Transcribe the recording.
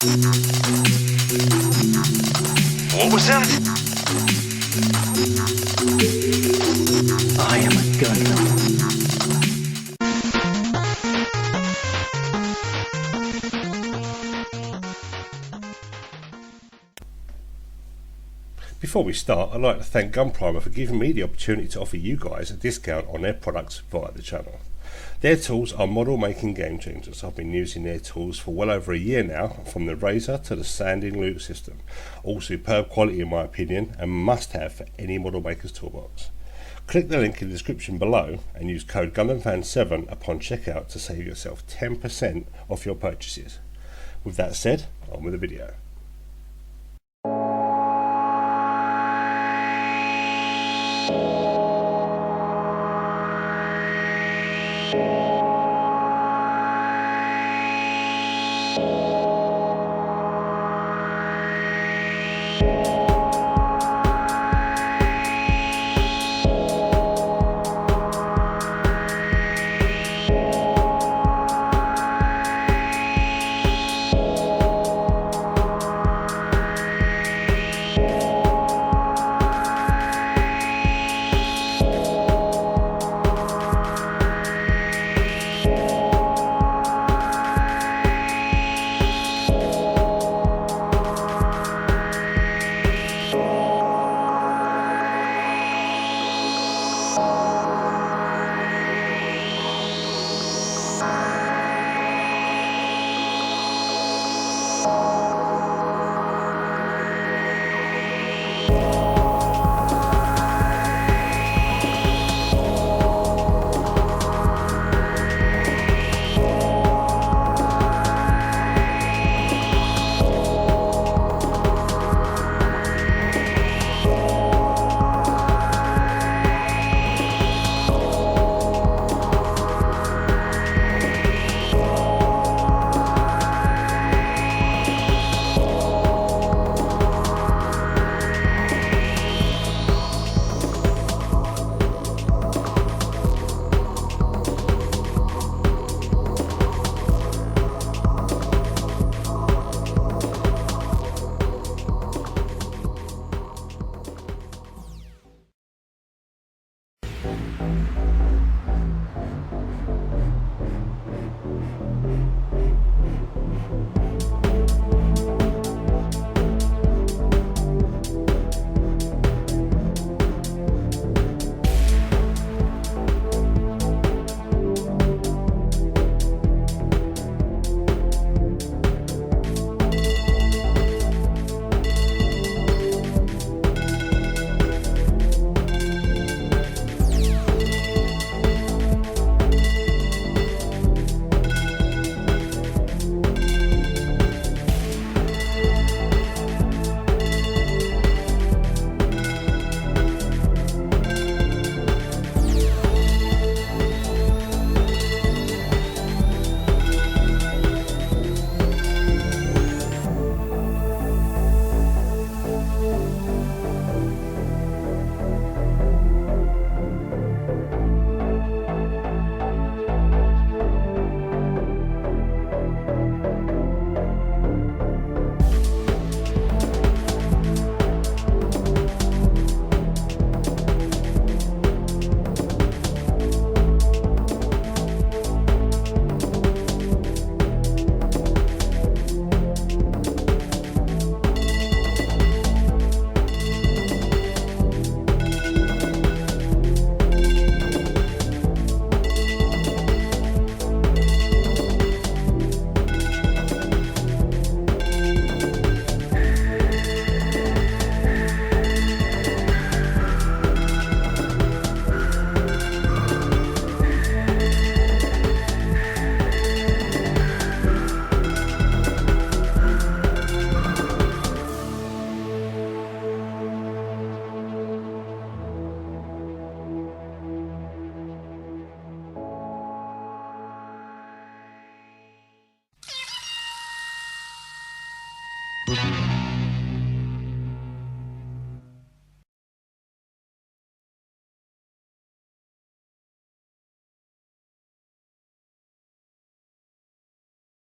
What was that? I am a Gundam. Before we start, I'd like to thank Gunprimer for giving me the opportunity to offer you guys a discount on their products via the channel. Their tools are model making game changers. I've been using their tools for well over a year now, from the razor to the sanding loop system. All superb quality in my opinion, and must have for any model maker's toolbox. Click the link in the description below and use code GundamFan7 upon checkout to save yourself 10% off your purchases. With that said, on with the video. Thank you.